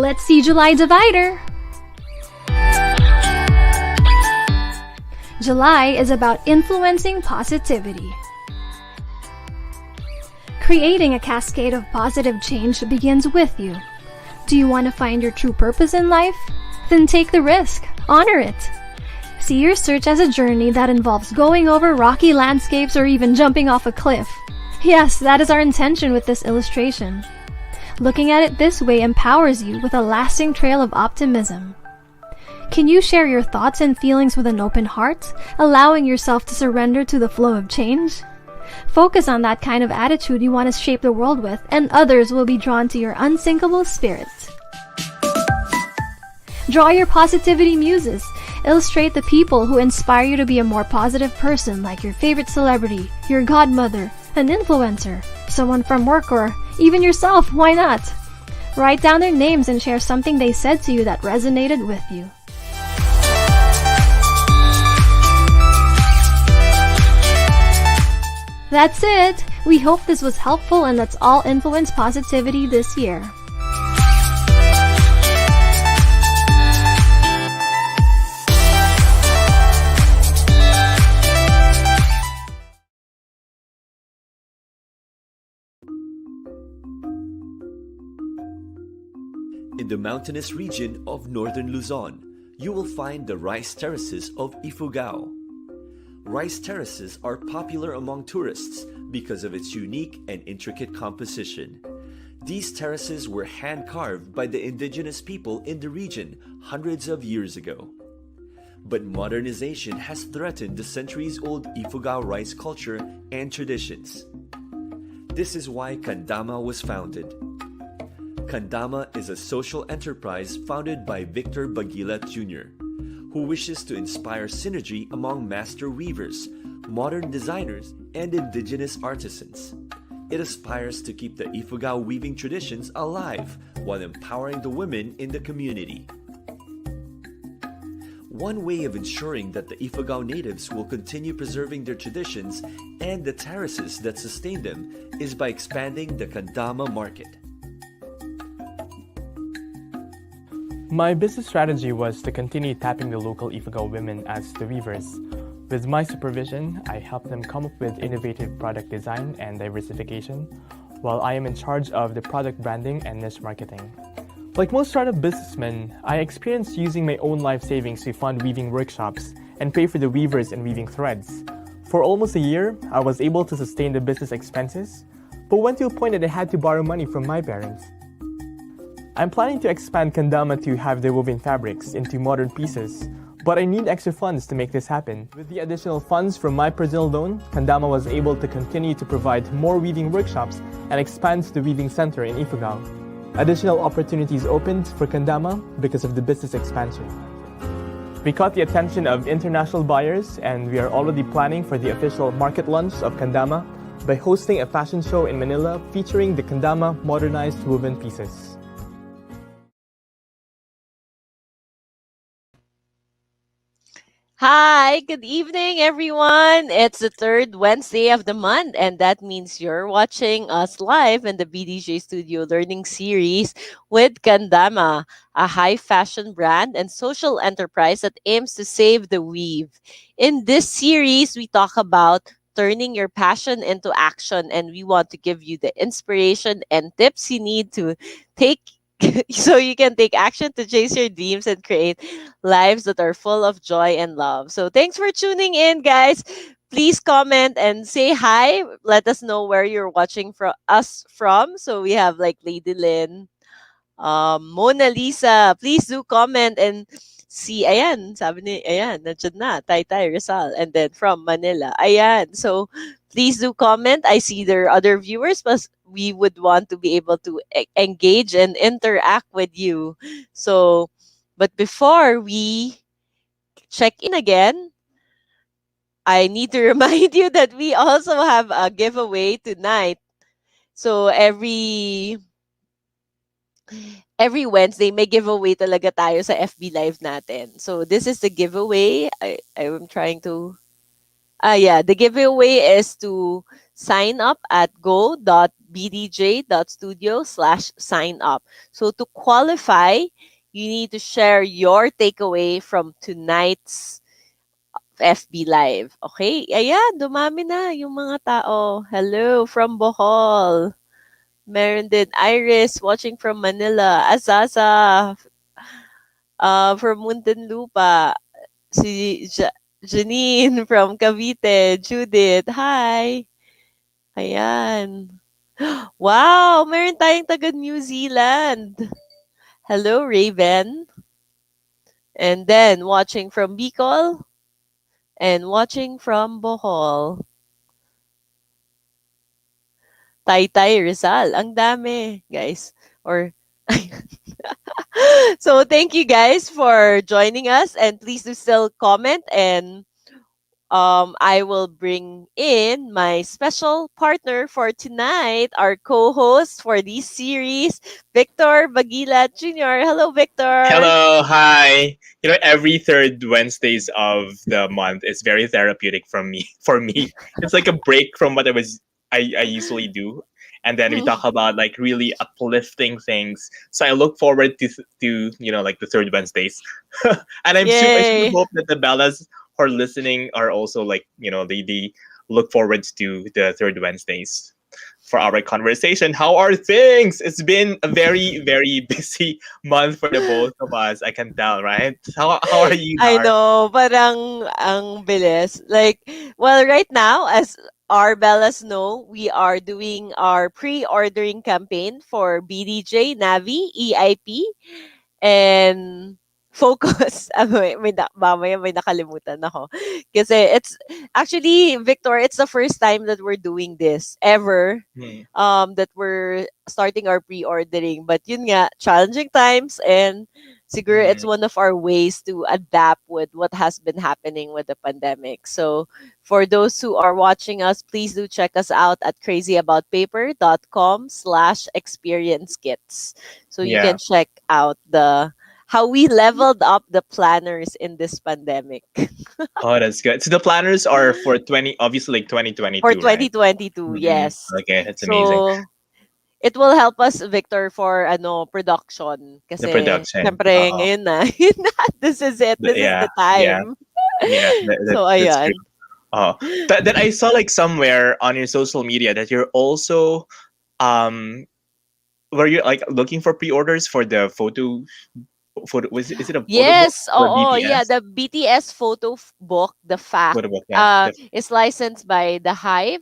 Let's see July Divider! July is about influencing positivity. Creating a cascade of positive change begins with you. Do you want to find your true purpose in life? Then take the risk. Honor it. See your search as a journey that involves going over rocky landscapes or even jumping off a cliff. Yes, that is our intention with this illustration. Looking at it this way empowers you with a lasting trail of optimism. Can you share your thoughts and feelings with an open heart, allowing yourself to surrender to the flow of change? Focus on that kind of attitude you want to shape the world with, and others will be drawn to your unsinkable spirit. Draw your positivity muses. Illustrate the people who inspire you to be a more positive person, like your favorite celebrity, your godmother, an influencer, someone from work, or even yourself. Why not? Write down their names and share something they said to you that resonated with you. That's it! We hope this was helpful and let's all influence positivity this year. In the mountainous region of northern Luzon, you will find the rice terraces of Ifugao. Rice terraces are popular among tourists because of its unique and intricate composition. These terraces were hand-carved by the indigenous people in the region hundreds of years ago. But modernization has threatened the centuries-old Ifugao rice culture and traditions. This is why Kandama was founded. Kandama is a social enterprise founded by Victor Bagilat Jr., who wishes to inspire synergy among master weavers, modern designers, and indigenous artisans. It aspires to keep the Ifugao weaving traditions alive while empowering the women in the community. One way of ensuring that the Ifugao natives will continue preserving their traditions and the terraces that sustain them is by expanding the Kandama market. My business strategy was to continue tapping the local Ifugao women as the weavers. With my supervision, I helped them come up with innovative product design and diversification, while I am in charge of the product branding and niche marketing. Like most startup businessmen, I experienced using my own life savings to fund weaving workshops and pay for the weavers and weaving threads. For almost a year, I was able to sustain the business expenses, but went to a point that I had to borrow money from my parents. I'm planning to expand Kandama to have the woven fabrics into modern pieces, but I need extra funds to make this happen. With the additional funds from my personal loan, Kandama was able to continue to provide more weaving workshops and expand the weaving center in Ifugao. Additional opportunities opened for Kandama because of the business expansion. We caught the attention of international buyers, and we are already planning for the official market launch of Kandama by hosting a fashion show in Manila featuring the Kandama modernized woven pieces. Hi, good evening, everyone. It's the third Wednesday of the month, and that means you're watching us live in the BDJ Studio Learning Series with Kandama, a high fashion brand and social enterprise that aims to save the weave. In this series, we talk about turning your passion into action, and we want to give you the inspiration and tips you need to take so you can take action to chase your dreams and create lives that are full of joy and love. So thanks for tuning in, guys. Please comment and say hi. Let us know where you're watching us from. So we have like Lady Lynn, Mona Lisa. Please do comment and see. Ayan, sabi ni, ayan, nandiyan na, Taytay Rizal. And then from Manila. Ayan. So please do comment. I see there are other viewers, but we would want to be able to engage and interact with you. So, but before we check in again, I need to remind you that we also have a giveaway tonight. So every Wednesday, may giveaway talaga tayo sa FB Live natin. So this is the giveaway. I'm trying to... the giveaway is to sign up at go.bdj.studio/sign up. So to qualify, you need to share your takeaway from tonight's FB Live. Okay? Ayan, dumami na yung mga tao. Hello from Bohol. Meron din Iris watching from Manila. Azaza from Muntinlupa. Si Janine from Cavite. Judith, hi. Ayan. Wow, meron tayong taga New Zealand. Hello, Raven. And then, watching from Bicol and watching from Bohol. Taytay Rizal. Ang dami, guys. Or so thank you guys for joining us, and please do still comment, and I will bring in my special partner for tonight, our co-host for this series, Victor Bagilat Jr. Hello, Victor. Hello, hi. Every third Wednesdays of the month is very therapeutic from me. For me, it's like a break from what I usually do, and then we talk about like really uplifting things. So I look forward to like the third Wednesdays, and I super Yay. hope that the Bellas who are listening are also like they look forward to the third Wednesdays for our conversation. How are things? It's been a very, very busy month for the both of us. I can tell, right? How are you, I Dar? know, parang ang bilis. Like, well, right now, as our Bellas know, we are doing our pre-ordering campaign for BDJ, Navi, EIP, and focus. Mamaya may nakalimutan ako. Kasi it's actually, Victor, it's the first time that we're doing this ever. Hmm. That we're starting our pre-ordering. But yun nga, challenging times, and siguro it's Hmm. one of our ways to adapt with what has been happening with the pandemic. So for those who are watching us, please do check us out at crazyaboutpaper.com/experience kits. So you Yeah. can check out the how we leveled up the planners in this pandemic Oh, that's good. So the planners are for obviously like for 2022, right? 2022. Hmm. Yes. Okay, that's amazing. So it will help us, Victor, for production. The Kasi, production. syempre, ngayon na. Yun na. This is it. This is Yeah, the yeah, time. yeah. So, That's true. ayan. Oh, that I saw like somewhere on your social media that you're also um were you like looking for pre-orders for the photo is it a photo book Yes, for oo, yeah, BTS? the BTS book, The Fact, Photo book, yeah. is licensed by The Hive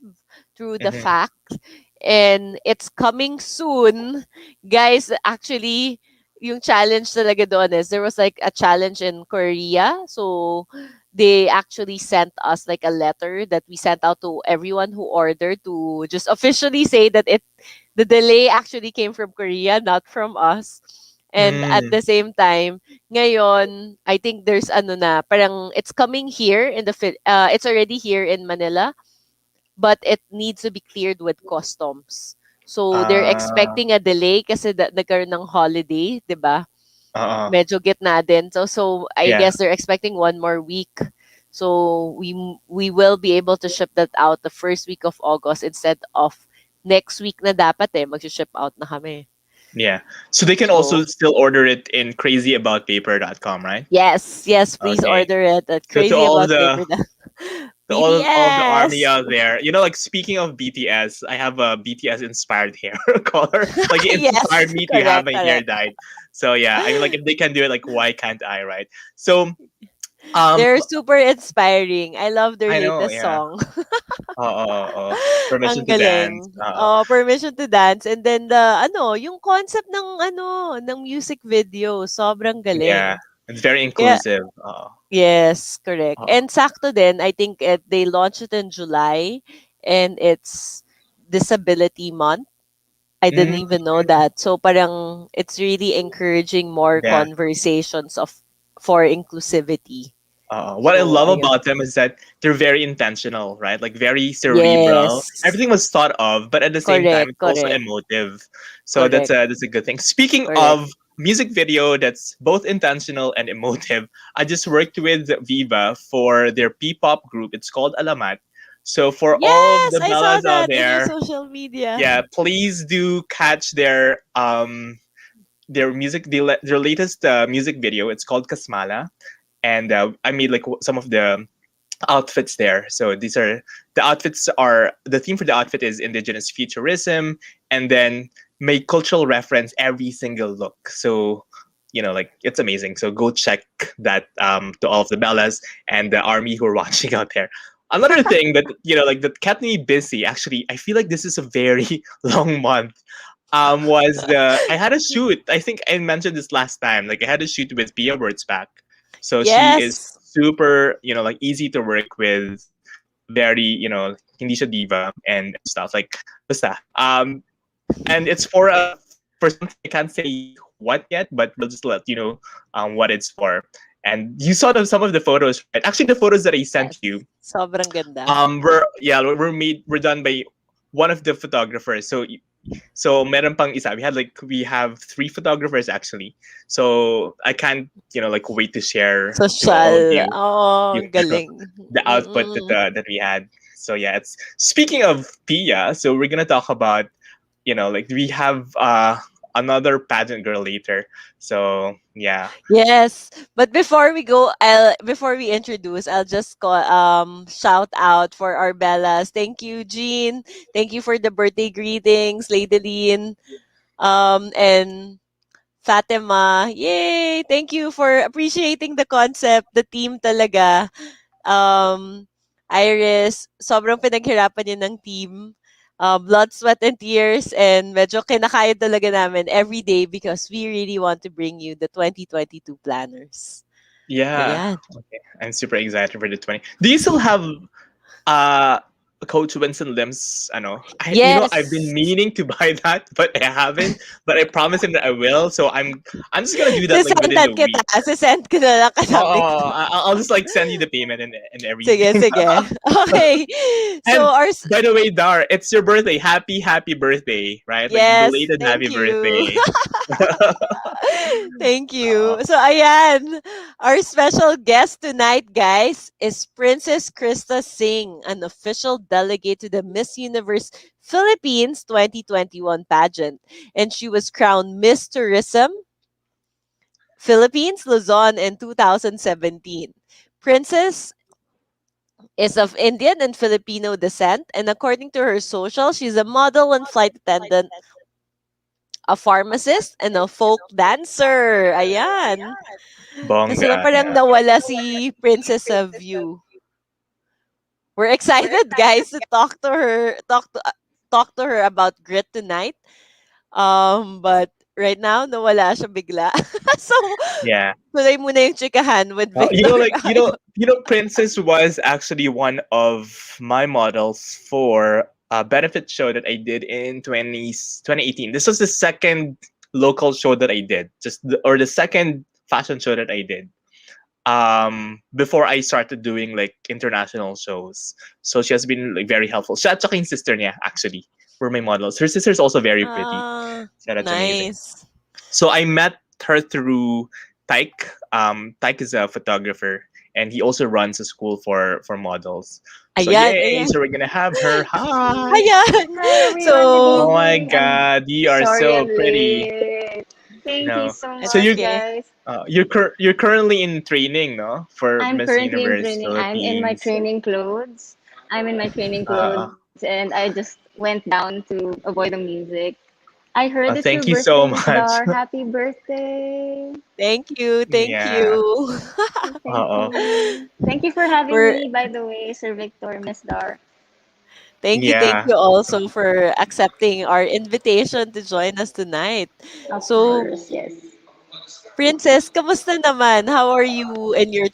through The Mhm. Fact, and it's coming soon. Guys, actually, yung challenge talaga doon is there was like a challenge in Korea. So they actually sent us like a letter that we sent out to everyone who ordered to just officially say that the delay actually came from Korea, not from us. And at Mm. the same time, ngayon, I think there's parang it's coming here in it's already here in Manila, but it needs to be cleared with customs. So they're Uh, expecting a delay kasi nagkaroon ng holiday, 'di ba? uh, Medyo gitna din. So I yeah, guess they're expecting one more week. So we will be able to ship that out the first week of August instead of next week na dapat mag-ship out na kami. yeah. So they can also So still order it in crazyaboutpaper.com, right? yes, yes, please Okay. order it at So to Crazy all About the Paper. to all the army BTS. out there, like speaking of BTS, I have a BTS inspired hair color. Like it Yes, inspired me to have correct, my hair correct. dyed. So yeah, I mean like if they can do it, like why can't I, right? So um They're super inspiring. I love their I know, latest yeah. song. Permission Ang to dance. galing. Oh, Permission to Dance, and then yung concept ng music video, sobrang Yeah, galing. it's very Kaya inclusive. yes, correct. Uh, And sakto din, I think they launched it in July, and it's Disability Month. I didn't mm, even know that. So parang it's really encouraging more yeah. conversations for inclusivity. What I So love ayan. about them is that they're very intentional, right? Like very cerebral. Yes. Everything was thought of, but at the same time, Correct, it's also correct, emotive. So correct, that's a good thing. Speaking correct. of music video that's both intentional and emotive, I just worked with Viva for their P-pop group. It's called Alamat. So for all of Yes, the I saw Bellas out that in your there, social media. yeah, please do catch their music, their latest music video. It's called Kasmala, and I made like some of the outfits there. So these are the outfits are the theme for the outfit is indigenous futurism, and then make cultural reference every single look. So like it's amazing. So go check that to all of the Bellas and the army who are watching out there. Another thing that like that kept me busy. Actually, I feel like this is a very long month. Was the I had a shoot. I think I mentioned this last time. Like I had a shoot with Pia Wurtzbach. So she is Yes. super, like easy to work with, very, hindi siya diva and stuff like basta. And it's for something I can't say what yet, but we'll just let you know what it's for. And you saw some of the photos, right? Actually, the photos that I sent Yes. you, Sobrang ganda. we're done by one of the photographers. So meron pang isa. We have three photographers actually. So I can't like wait to share to all of Social. you Oh, you ang know, galing. the output Mm-mm. that we had. So yeah, it's speaking of Pia. So we're gonna talk about like we have another pageant girl later. So yeah, Yes. But before we introduce, I'll just shout out for our Bellas. Thank you, Jean. Thank you for the birthday greetings, Lady Lean. And Fatima. Yay! Thank you for appreciating the concept, the team talaga. Um, Iris, sobrang pinaghirapan yun ng team. Blood, sweat, and tears. And medyo kinakaya talaga namin every day because we really want to bring you the 2022 planners. yeah. Ayan. Okay, I'm super excited for the 20. Do you still have uh Coach Winston Lim's I've been Yes. meaning to buy that, but I haven't. But I promised him that I will. So I'm just gonna do that like within Sisendan the kita. week. Sisend ko na lang katabi ko. Oh, I'll just like send you the payment and Sige, everything. sige. Okay. So, And by the way, Dar, it's your birthday. Happy birthday, right? Like yes, belated happy thank you. birthday. Thank Uh, you. So, ayan, our special guest tonight, guys, is Princess Krista Singh, an official delegate to the Miss Universe Philippines 2021 pageant. And she was crowned Miss Tourism Philippines Luzon in 2017. Princess is of Indian and Filipino descent, and according to her social, she's a model and flight attendant, a pharmacist, and a folk dancer. Ayan. Kaso lang Bongga, parang yeah. nawala si Princess sa view. We're excited, guys, to talk to her about grit tonight. But right now, nawala siya bigla. So, Yeah. tuloy muna yung chikahan with Victor. Princess was actually one of my models for a benefit show that I did in 2018. This was the second local show that I did, or the second fashion show that I did. Before I started doing like international shows. So she has been like very helpful. Siya at saka yung sister niya actually were my models. Her sister is also very pretty. Ah, So that's amazing. nice. So I met her through Tyke. Tyke is a photographer, and he also runs a school for models. So Ayan, yay! ayan. So we're gonna have her. Hi. Ayan. Hi everyone, good Oh So, my evening. I'm God, you are sorry so I'm pretty. late. Thank you No. so it's So much, okay. guys. you're currently in training, no, for I'm Miss currently in Universe training. I'm in my Philippines. training clothes. I'm in my training Uh, clothes, and I just went down to avoid the music. I heard it's your thank you birthday, so Miss much. Dar. Happy birthday. Thank you. Thank Yeah. you. Thank Uh-oh. you. Thank you for having We're me, by the way, Sir Victor, Miss Dar. thank Yeah. you also for accepting our invitation to join us tonight. Of So, course, yes. Princess, kamusta naman? How are you in your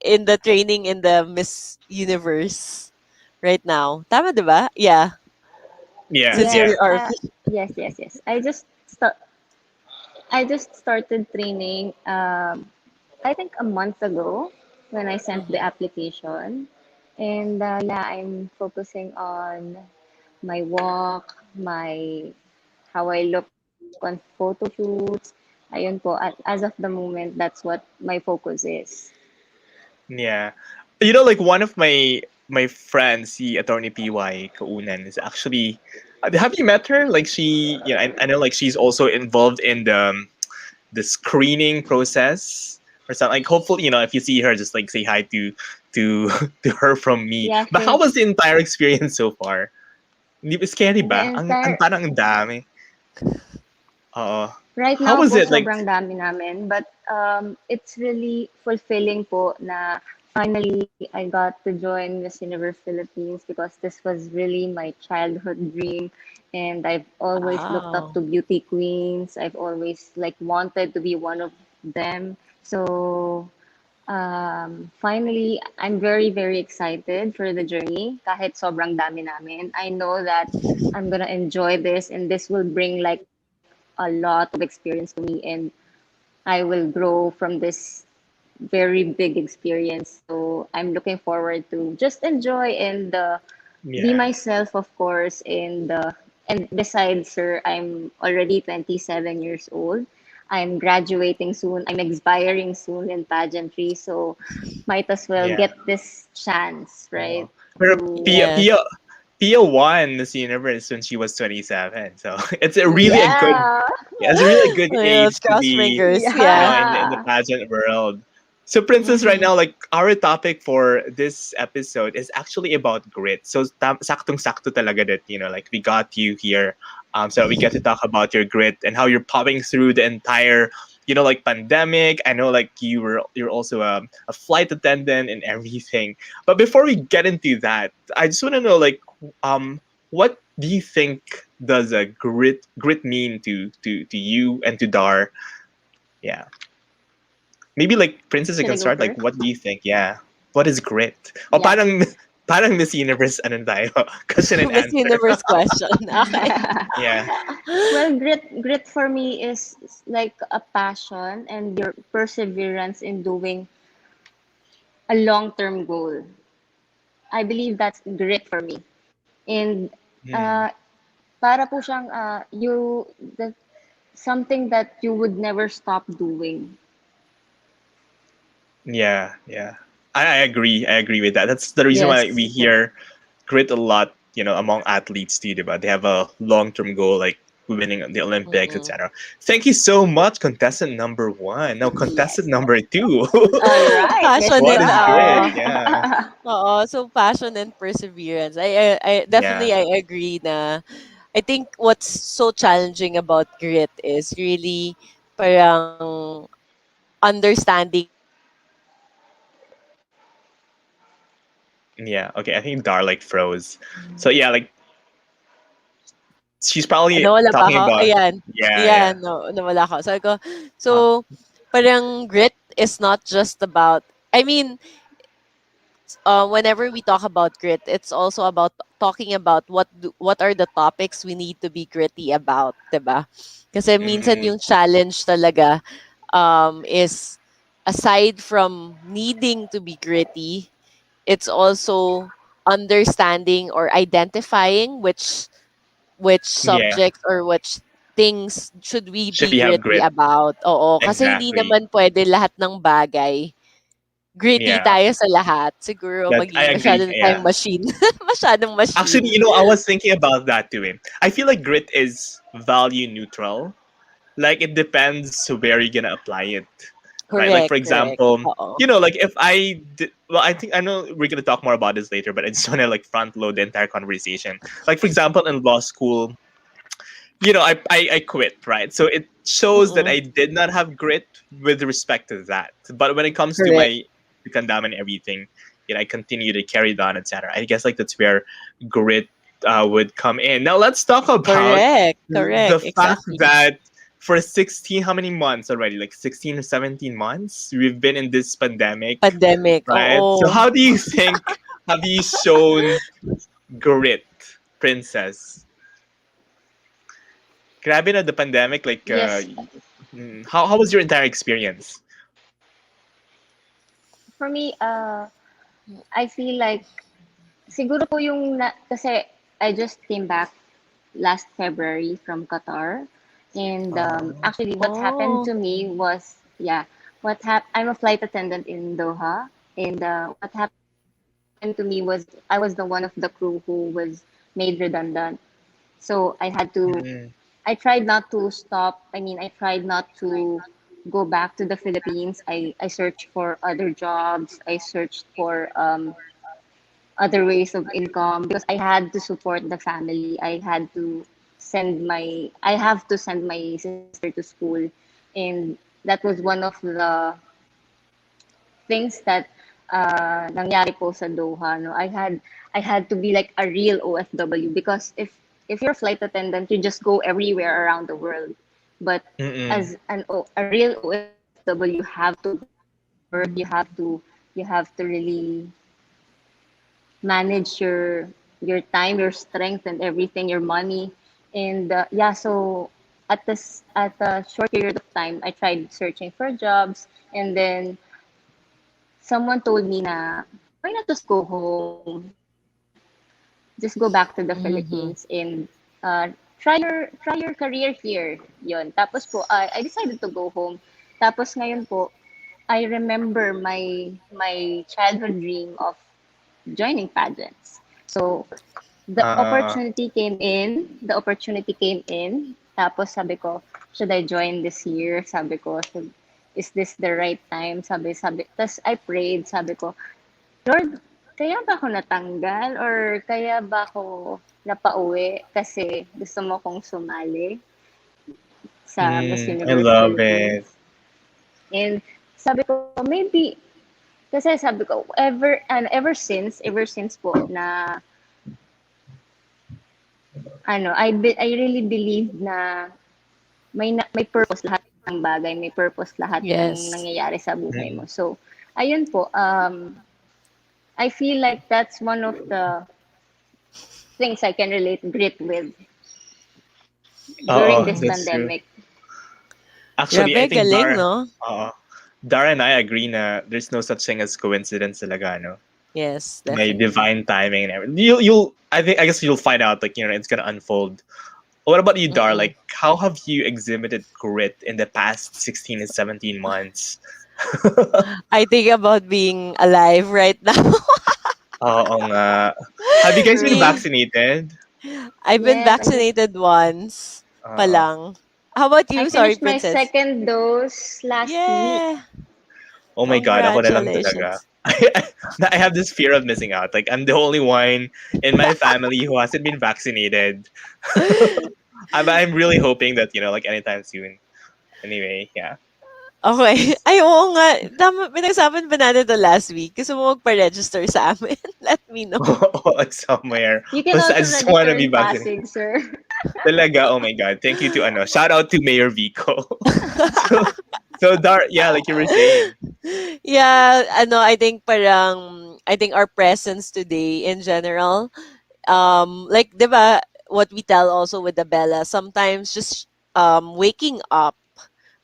in the training in the Miss Universe right now? Tama 'di ba? Yeah, Yeah. since Yes, you're Yeah. our yes. I just started training I think a month ago when I sent the Mhm. application. And yeah, I'm focusing on my walk, my how I look on photo shoots. Ayun po, as of the moment, that's what my focus is. Yeah. Like one of my my friend, si Attorney PY Kaunan, is actually. Have you met her? Like she, yeah, I know. Like she's also involved in the screening process or something. Like hopefully, if you see her, just like say hi to to her from me. Yeah, But how sure. was the entire experience so far? Hindi ba scary The ba? Ang entire parang ang dami. Oo. Right How now was po, it like? sobrang dami namin. But it's really fulfilling po na finally I got to join Miss Universe Philippines because this was really my childhood dream. And I've always looked up Wow. to beauty queens. I've always like wanted to be one of them. So finally, I'm very, very excited for the journey. Kahit sobrang dami namin. I know that I'm gonna enjoy this and this will bring like a lot of experience to me and I will grow from this very big experience. So I'm looking forward to just enjoy and be Yeah. myself, of course. And besides, sir, I'm already 27 years old. I'm graduating soon. I'm expiring soon in pageantry. So might as well Yeah. get this chance, right? Oh. Pero To Yes. Pia won Miss Universe when she was 27. So it's a really a good, yeah, yeah, it's a really a good Let's age to cross be, fingers. Yeah. in the yeah. pageant world. So, Princess, right Mm-hmm. now, like our topic for this episode is actually about grit. So, saktong-sakto talaga that, like we got you here. So we get to talk about your grit and how you're popping through the entire, like pandemic. I know, like you're also a flight attendant and everything. But before we get into that, I just want to know, like, what do you think does a grit mean to you and to Dar? Yeah. Maybe like Princess, you Should I can go start. Like, first? what do you think? Yeah. What is grit? O Yeah. parang Miss Universe ano tayo? Question and Miss answer. Universe question. Okay. Yeah. Well, grit for me is like a passion and your perseverance in doing a long-term goal. I believe that's grit for me. And Hmm. uh, para po siyang something that you would never stop doing. Yeah. Yeah. I agree. I agree with that. That's the reason why Yes. we hear grit a lot, among athletes too, diba? They have a long-term goal like winning the Olympics, Mm-mm. etc. Thank you so much, contestant number one. Now, contestant Yes. number two. All right, let's What Passionate. is start. grit? Yeah. So passion and perseverance. I Yeah. definitely I agree na I think what's so challenging about grit is really parang understanding Yeah. Okay. I think Dar like froze. So yeah, like she's probably nawala ba talking ako? about. Ayan. Yeah. Ayan, Yeah. no, nawala ako. Sabi ko, Huh. so, parang grit is not just about, I mean, whenever we talk about grit, it's also about talking about what are the topics we need to be gritty about, 'di ba? Kasi minsan Mm-hmm. yung challenge talaga is aside from needing to be gritty, it's also understanding or identifying which Yeah. subjects or which things should we Should be we have gritty grit? about. Oo, kasi hindi Exactly. naman pwede lahat ng bagay gritty Yeah. tayo sa lahat. Siguro That I maging masyado agree. na tayong Yeah. machine. Masyadong Actually, machine. I was thinking about that too. I feel like grit is value neutral. Like it depends where you're gonna apply it, right? Like for Correct, correct. example, Oo. like if well, I know we're gonna talk more about this later, but I just wanna like front load the entire conversation. Like for example, in law school, I quit, right? So it shows that Mm-mm. I did not have grit with respect to that. But when it comes to Correct. my Kandama and everything, I continue to carry it on, etc. I guess like that's where grit would come in. Now let's talk about Correct. the Correct. fact Exactly. that for 16, how many months already? Like 16 or 17 months, we've been in this pandemic, Pandemic. right? So Oo. how do you think have you shown grit, Princess? Grabe na the pandemic, like Yes, how was your entire experience? for me, I feel like siguro po kasi I just came back last February from Qatar. And Oh. actually, what happened Oh. to me was, I'm a flight attendant in Doha. And what happened happened to me was I was the one of the crew who was made redundant. So I had to, Mm. I tried not to stop. I mean, I tried not to go back to the Philippines. I searched for other jobs. I searched for other ways of income because I had to support the family. I have to send my sister to school. And that was one of the things that nangyari po sa Doha. No? I had to be like a real OFW because if you're a flight attendant, you just go everywhere around the world. But Mm-mm. as a real OFW, you have to work. You have to really manage your time, your strength, and everything, your money. And yeah, so at a short period of time, I tried searching for jobs, and then someone told me na why not just go home, just go back to the Philippines and uh, try your career here. Yun. Tapos po, I decided to go home. Tapos ngayon po, I remember my childhood dream of joining pageants. So the Uh, opportunity came in. The opportunity came in. Tapos sabi ko, should I join this year? Sabi ko, is this the right time? Sabi. Tapos I prayed. Sabi ko, Lord, kaya ba ako natanggal? Or kaya ba ako napauwi kasi gusto mo kong sumali sa Miss I Universe love it. Philippines? And sabi ko, maybe, kasi sabi ko, ever since po na I really believe na may purpose lahat ng bagay, may purpose lahat ng Yes. nangyayari sa buhay mo. Mm. So, ayun po, I feel like that's one of the things I can relate grit with during Oo, this that's true. pandemic. Actually, I Grabe, think galing, no? Dar and I agree na there's no such thing as coincidence talaga, no? Yes, May definitely. divine timing and everything. I guess you'll find out, like, it's gonna unfold. What about you, Dar? Mm-mm. Like, how have you exhibited grit in the past 16 to 17 months? I think about being alive right now. Oo nga. Have you guys been Me, vaccinated? I've been Yes, vaccinated once pa Oo. lang. How about I you? Sorry, finished my Princess. second dose last week. Yeah. Oh my God, ako na lang talaga. Congratulations. I have this fear of missing out. Like, I'm the only one in my family who hasn't been vaccinated. I'm really hoping that, like anytime soon. Anyway, yeah. Okay. Ay, oo nga. Tama, pinag-usapan ba natin to last week? Gusto mo magpa-register sa amin? Let me know. Like somewhere. You can Basta I also just want register to be in vaccinated. Pasig, sir. Talaga, oh my God. Thank you to Shout out to Mayor Vico. so, so Dar, yeah, like you were saying. Yeah, I think our presence today in general, like, 'di ba, what we tell also with the Bella, sometimes just waking up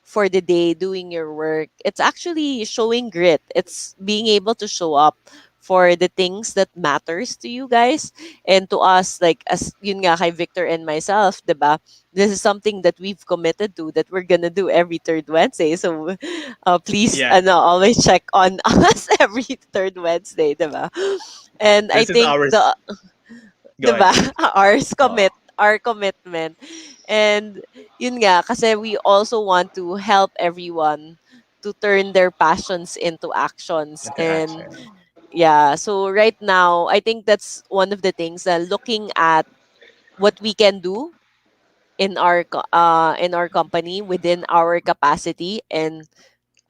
for the day, doing your work, it's actually showing grit. It's being able to show up for the things that matters to you guys and to us, like, as yun nga kay Victor and myself, 'di ba? This is something that we've committed to, that we're gonna do every third Wednesday. So please Yeah, always check on us every third Wednesday, 'di ba? And I this is think ours. the Go 'di ahead, ba? Vic. Oh, Our commitment. And yun nga kasi we also want to help everyone to turn their passions into actions. into And action. yeah, so right now I think that's one of the things, looking at what we can do in our company within our capacity, and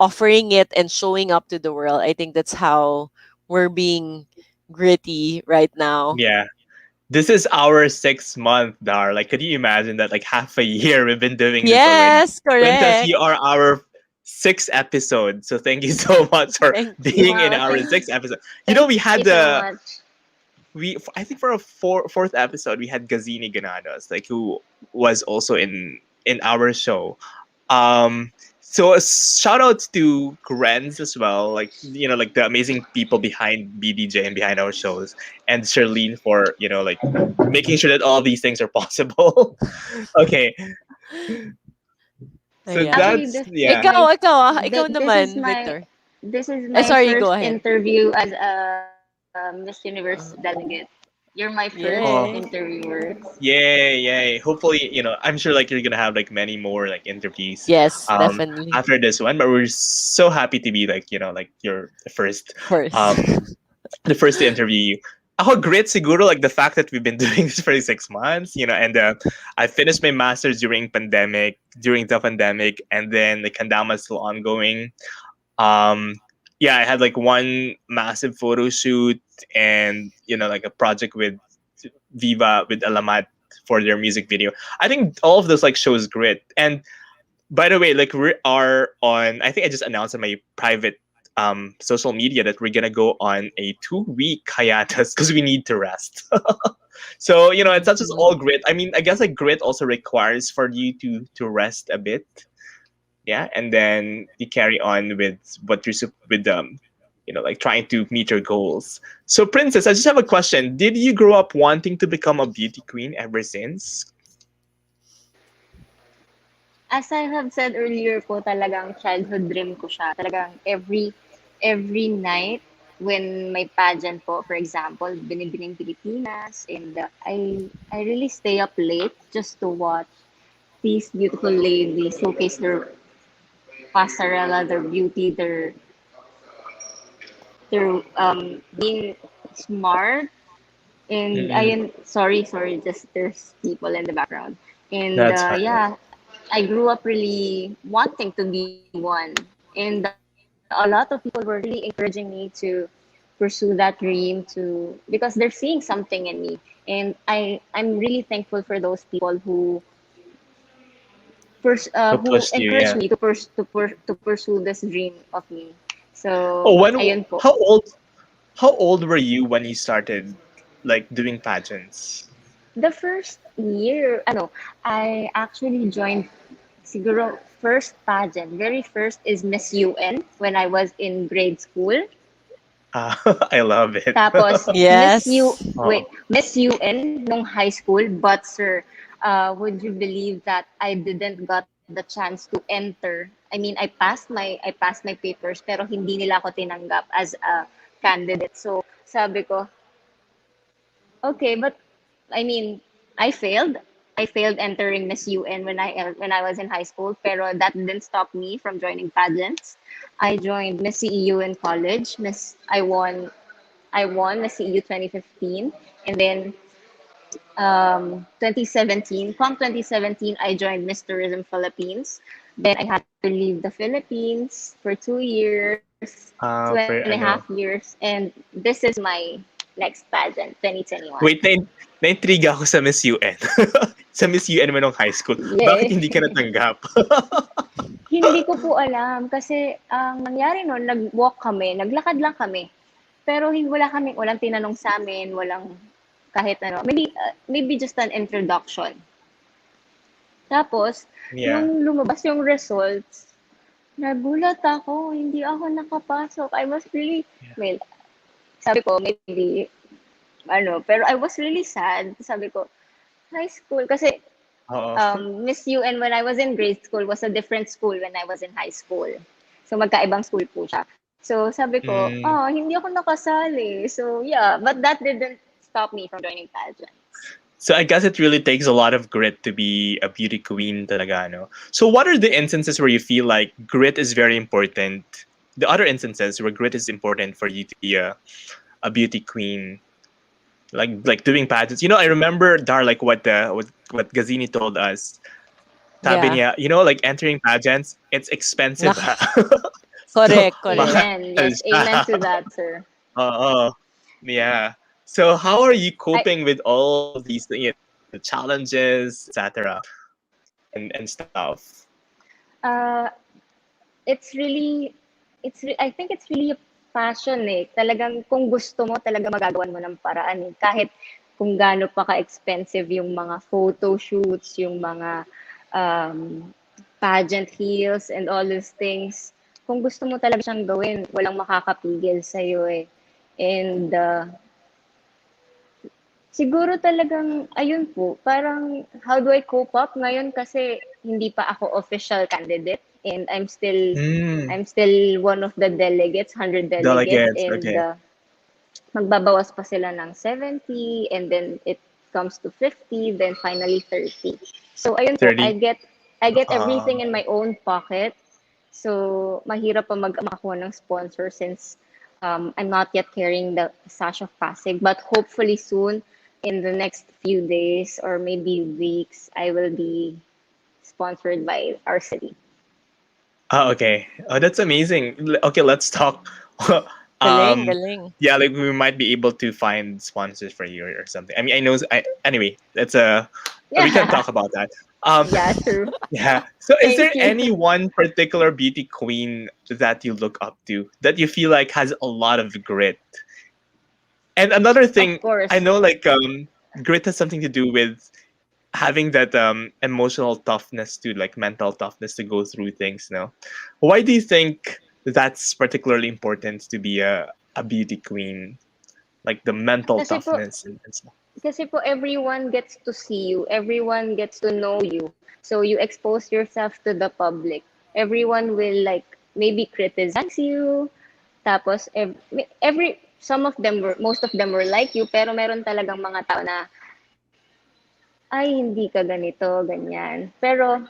offering it and showing up to the world. I think that's how we're being gritty right now. Yeah. This is our 6th month, Dar. Like, could you imagine that? Like, half a year we've been doing this already. Yes, Princess, correct. you are our sixth episode. So thank you so much for Thank being you. in Wow, our sixth episode. We thank you had so much. I think for a fourth episode, we had Gazini Ganados, like, who was also in our show. Um, so a shout outs to Grenz as well, like, like the amazing people behind BDJ and behind our shows, and Charlene for, like, making sure that all these things are possible. Okay, so Ayan. Actually, that's, this is yeah. my Ikaw this is naman, my Victor. this is my Sorry, go first ahead. interview as a Miss Universe delegate. You're my first Oh, Yay. interviewer. yay, yay. Hopefully, I'm sure like you're gonna have like many more like interviews Yes, um definitely. after this one, but we're so happy to be like, like you're First. um the first to interview you. Oh, great, siguro, like the fact that we've been doing this for 6 months, and I finished my master's during the pandemic, and then the Kandama is still ongoing. Um, yeah, I had like one massive photo shoot and, like a project with Viva with Alamat for their music video. I think all of those like shows grit. And by the way, like we are on. I think I just announced on my private social media that we're gonna go on a 2 week hiatus because we need to rest. So it's not just all Mhm. grit. I mean, I guess like grit also requires for you to rest a bit, yeah, and then you carry on with what you're with like trying to meet your goals. So, Princess, I just have a question. Did you grow up wanting to become a beauty queen ever since? As I have said earlier po, talagang childhood dream ko siya. Talagang every night when my pageant po, for example, Binibining Pilipinas, and I really stay up late just to watch these beautiful ladies showcase their pasarela, their beauty, their being smart. And Mm-mm. ayun, sorry, just there's people in the background. And That's fine. yeah, I grew up really wanting to be one. And a lot of people were really encouraging me to pursue that dream because they're seeing something in me. And I'm really thankful for those people Who who pushed you? encouraged Yeah. me to pursue this dream of me. Oh, So when? ayun po. How old were you when you started like doing pageants? The first year, I actually joined siguro first pageant. Very first is Miss UN when I was in grade school. Uh, I love it. Tapos Yes. Oh. Miss UN nung high school. But sir, would you believe that I didn't got the chance to enter? I mean, I passed my papers pero hindi nila ako tinanggap as a candidate. So sabi ko, okay, but I mean, I failed. I failed entering Miss UN when I was in high school, pero that didn't stop me from joining pageants. I joined Miss CEU in college. I won Miss CEU 2015, and then 2017, come 2017, I joined Miss Tourism Philippines. Then I had to leave the Philippines for 2 years, 2.5 For ano? years, and this is my next pageant, 2021. Wait, na-intriga ako sa Miss UN. Sa Miss UN mo nung high school. Bakit Yeah. hindi ka natanggap? Hindi ko po alam kasi ang nangyari no'n nag-walk kami, naglakad lang kami. Pero walang tinanong sa'min, walang kahit ano. Maybe just an introduction. Tapos Yeah. nung lumabas yung results, nagulat ako, hindi ako nakapasok. I was really well, sabi ko maybe pero I was really sad. Sabi ko, high school kasi Oo. Miss UN when I was in grade school was a different school when I was in high school. So magkaibang school po siya. So sabi ko, Mm. hindi ako nakasali. So yeah, but that didn't stop me from joining pageants. So I guess it really takes a lot of grit to be a beauty queen talaga, no? So what are the instances where you feel like grit is very important? The other instances where grit is important for you to be a beauty queen, like doing pageants. I remember Dar, like what Gazini told us. Sabi Yeah. niya, like entering pageants, it's expensive. Nak- Ha? So correct, correct. mahal Amen. Yes, amen siya. to that, sir. Oo. Yeah. So how are you I coping with all of these the challenges, etc. and stuff? uh it's really I think it's really a passion eh. Talagang kung gusto mo talaga magagawan mo ng paraan eh. Kahit kung gaano pa ka-expensive yung mga photo shoots, yung mga um, pageant heels and all these things. Kung gusto mo talaga siyang gawin, walang makakapigil sa'yo eh. And siguro talagang, ayun po, parang how do I cope up ngayon kasi hindi pa ako official candidate and Mm, I'm still one of the delegates, 100 delegates delegates, and okay. magbabawas pa sila ng 70, and then it comes to 50, then finally 30. So ayun po, 30. I get Uh, everything in my own pocket. So mahirap pa makakuha ng sponsor since I'm not yet carrying the sash of Pasig, but hopefully soon in the next few days or maybe weeks, I will be sponsored by our city. okay. Oh, that's amazing. Okay, let's talk. Galing, um, galing. yeah, like we might be able to find sponsors for you or something. I mean, I know. Anyway, that's a we can Yeah, talk about that. Um, yeah, true. yeah. So, is there Thank you. any one particular beauty queen that you look up to that you feel like has a lot of grit? And another Of thing, I course. know like grit has something to do with having that emotional toughness to like mental toughness to go through things. No, why do you think that's particularly important to be a beauty queen? Like the mental Kasi po, toughness and stuff. Kasi po everyone gets to see you, everyone gets to know you. So you expose yourself to the public. Everyone will like maybe criticize you. Tapos some of them were most of them were like you, pero meron talagang mga tao na ay hindi ka ganito, ganyan. Pero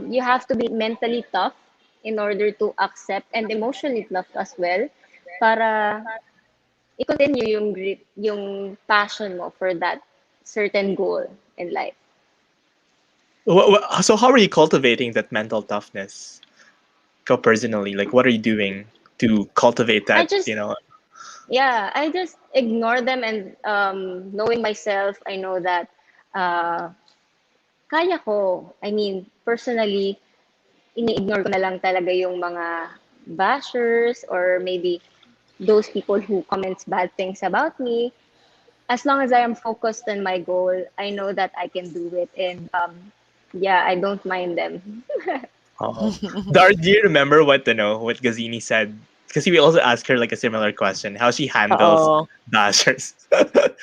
you have to be mentally tough in order to accept and emotionally tough as well para i-continue yung grit, yung passion mo for that certain goal in life. So how are you cultivating that mental toughness? Go personally, like what are you doing to cultivate I that? just I just ignore them, and knowing myself, I know that uh, kaya ko. I mean, personally, ini-ignore ko na lang talaga yung mga bashers or maybe those people who comments bad things about me. As long as I am focused on my goal, I know that I can do it, and yeah, I don't mind them. Oh. Do you remember what what Gazini said? Because we also asked her like a similar question, how she handles Oo. bashers.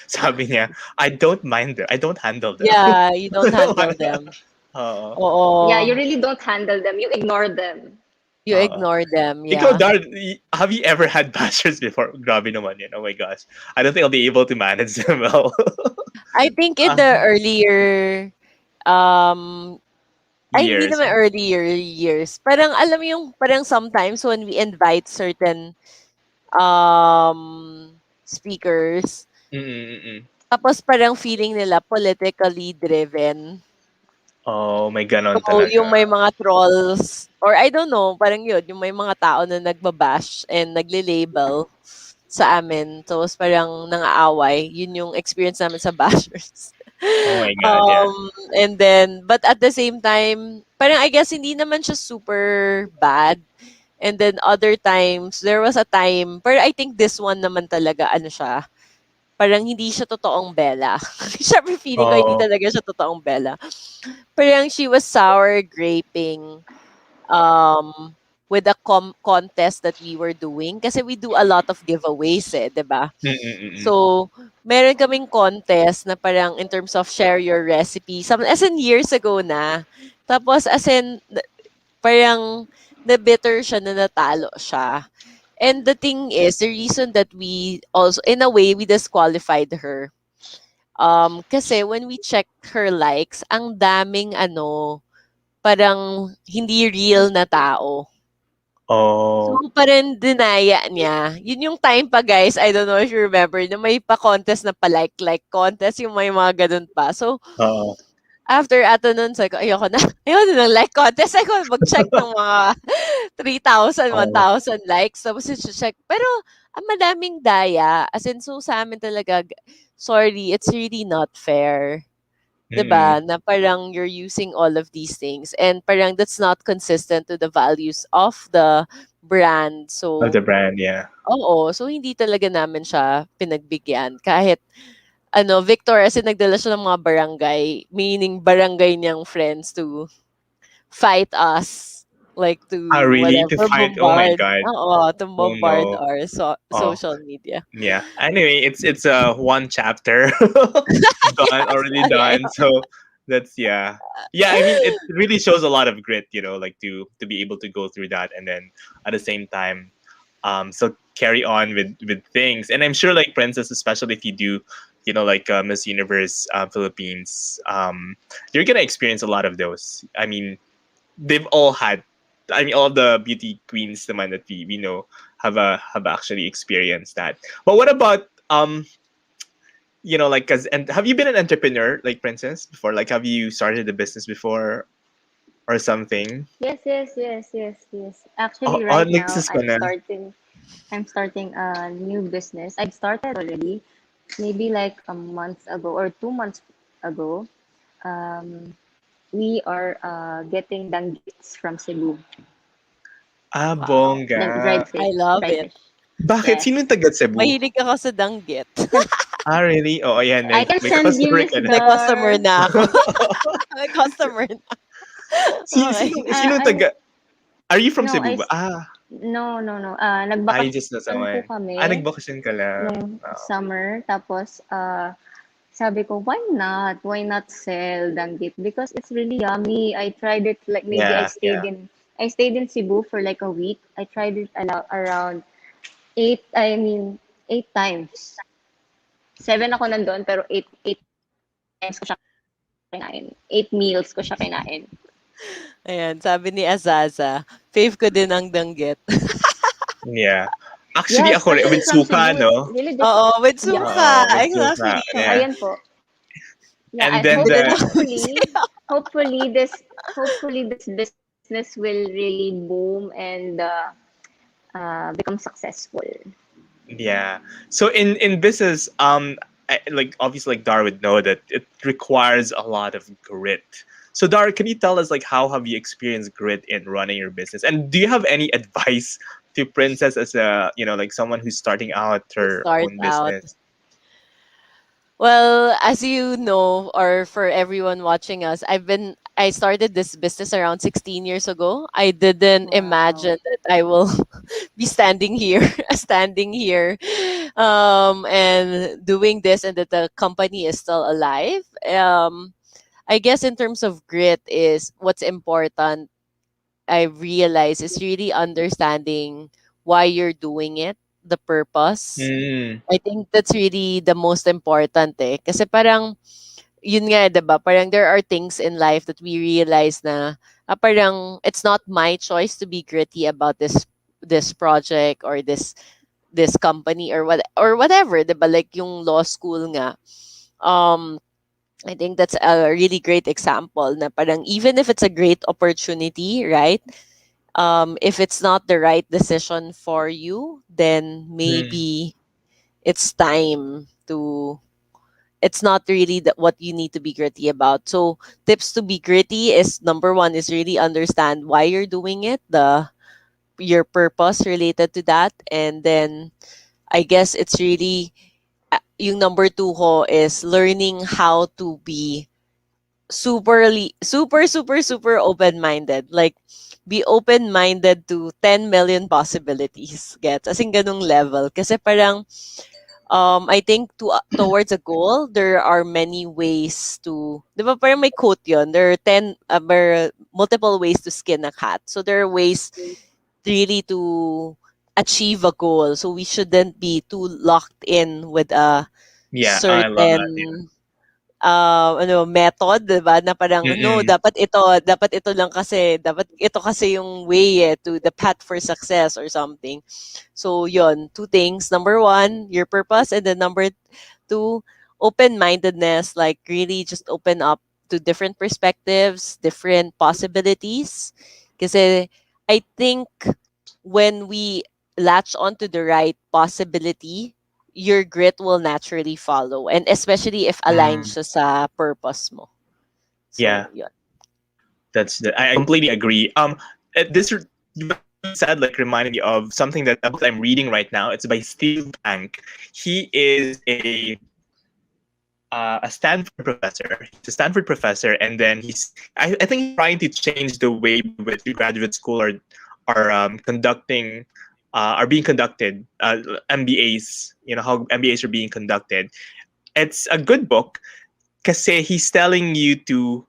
Sabi niya, I don't mind them. I don't handle them. Yeah, you don't handle them. Oo. Yeah, Oo. you really don't handle them. You ignore them. You Oo. ignore them, Ikaw, yeah. Dar, have you ever had bashers before? Grabe naman yun. Oh my gosh. I don't think I'll be able to manage them well. I think in Ah, the earlier um ay hindi years. naman earlier years. Parang alam mo yung parang sometimes when we invite certain speakers, Mm-mm-mm. tapos parang feeling nila politically driven. Oh, may ganon So, talaga. yung may mga trolls or I don't know, parang yun, yung may mga tao na nagbabash and nagle-label sa amin. Tapos parang nang-aaway. Yun yung experience namin sa bashers. Oh my God, yeah. And then, but at the same time, parang I guess hindi naman siya super bad. And then other times, there was a time, pero I think this one naman talaga, ano siya, parang hindi siya totoong Bella. Siyempre feeling ko hindi Oh, talaga siya totoong Bella. Parang she was sour graping um, with the contest that we were doing. Kasi we do a lot of giveaways eh, 'di ba? mm-mm-mm. So, meron kaming contest na parang in terms of share your recipe. Some, as in years ago na. Tapos as in, parang na-bitter siya na natalo siya. And the thing is, the reason that we also, in a way, we disqualified her. Kasi when we checked her likes, ang daming ano, parang hindi real na tao. So, Oh, parang dinaya niya. Yun yung time pa guys, I don't know if you remember, na may pa-contest na pa-like contest, yung may mga ganun pa. So, oh, after ato nun, sabi ko, ayoko na. Ayoko na ng like contest. Ayoko mag-check ng mga 3,000, oh. 1,000 likes. Tapos check. Pero, ang madaming daya. As in, so sa amin talaga, sorry, it's really not fair. 'Di Mm-mm. ba? Na parang you're using all of these things and parang that's not consistent to the values of the brand. Of the So, brand, yeah. oo. So, hindi talaga namin siya pinagbigyan. Kahit, ano, Victor, as in, nagdala siya ng mga barangay, meaning barangay niyang friends to fight us. Like Ah, to really? To whatever, fight? Oh my bombard. God. Oo, to Oh bombard no. our Oh, social media. yeah. Anyway, it's one chapter done Yes, already done. So that's yeah. Yeah, I mean it really shows a lot of grit, like to be able to go through that and then at the same time So carry on with things, and I'm sure like Princess, especially if you do, like Miss Universe Philippines, you're gonna experience a lot of those. I mean, they've all had. I mean, all the beauty queens, the man that we know, have actually experienced that. But what about like, cause and have you been an entrepreneur like Princess before? Like, have you started a business before or something? Yes, yes, yes, yes, yes. Oh, Actually, oh, right now nagsis ko na. I'm starting a new business. I've started already, maybe like a month ago or 2 months ago. Um, we are getting danggits from Cebu, Ah, Wow. bongga. the dried I fish, love dried it. fish. Bakit? Yes, Sino taga Cebu? Mahilig ako sa danggit. Cebu. Ah, really? Oo, ayan. I May, can may send you customer Miss ka na. May customer Dar. na ako. May customer na. Okay. Sino I taga... Are you from no, Cebu ba? no, no, no. You just know Nagbakasyon po someone. kami Nagbakasyon ka lang. nung Oo. summer. Tapos, sabi ko, why not? Why not sell danggit? Because it's really yummy. I tried it like maybe Yeah, yeah. I stayed in Cebu for like a week. I tried it around eight, I mean, 8 times. Seven ako nandun, pero eight times ko siya kinain. 8 meals ko siya kinain. Ayan, sabi ni Azaza, fave ko din ang danggit. Yeah. Actually, Yes, ako rin, actually with from suka, Cebu, it's no? really Oo, with yeah. suka. Oo, with suka. Exactly. So, Yeah. ayan po. Yeah, And I then And then, hopefully this business will really boom and become successful. yeah. So in business, like obviously, like Dar would know that it requires a lot of grit. So Dar, can you tell us like how have you experienced grit in running your business, and do you have any advice to Princess as a like someone who's starting out to her start own out. business? Well, as you know, or for everyone watching us, I started this business around 16 years ago. I didn't Wow. imagine that I will be standing here, standing here, and doing this, and that the company is still alive. I guess in terms of grit is what's important. I realize is really understanding why you're doing it, the purpose. Mm, I think that's really the most important eh. Kasi parang, yun nga, 'di ba? Parang there are things in life that we realize na parang it's not my choice to be gritty about this project or this company or whatever, 'di ba? Like yung law school nga. Um I think that's a really great example na parang even if it's a great opportunity, right? If it's not the right decision for you, then mm, maybe it's time to it's not really what you need to be gritty about. So tips to be gritty is number one is really understand why you're doing it, the your purpose related to that, and then I guess it's really yung number two ho is learning how to be super open-minded. Like be open-minded to 10 million possibilities. Gets? As in ganung level. Kasi parang I think towards a goal, there are many ways to, di ba parang may quote yun, there are multiple ways to skin a cat. So there are ways really to achieve a goal. So we shouldn't be too locked in with a yeah, I love that. certain method, 'di ba? Na parang no, Mm-mm. dapat ito lang kasi, dapat ito kasi yung way to the path for success or something. So, yon, two things. Number one, your purpose, and then number two, open-mindedness, like really just open up to different perspectives, different possibilities. Kasi I think when we latch onto the right possibility, your grit will naturally follow. And especially if aligned Mm, siya sa purpose mo. yeah. So, yun. I completely agree. This what you said like reminded me of something that a book I'm reading right now. It's by Steve Bank. He is a Stanford professor. He's a Stanford professor, and then I think he's trying to change the way by which graduate school are conducting are being conducted. MBAs, how MBAs are being conducted. It's a good book because he's telling you to.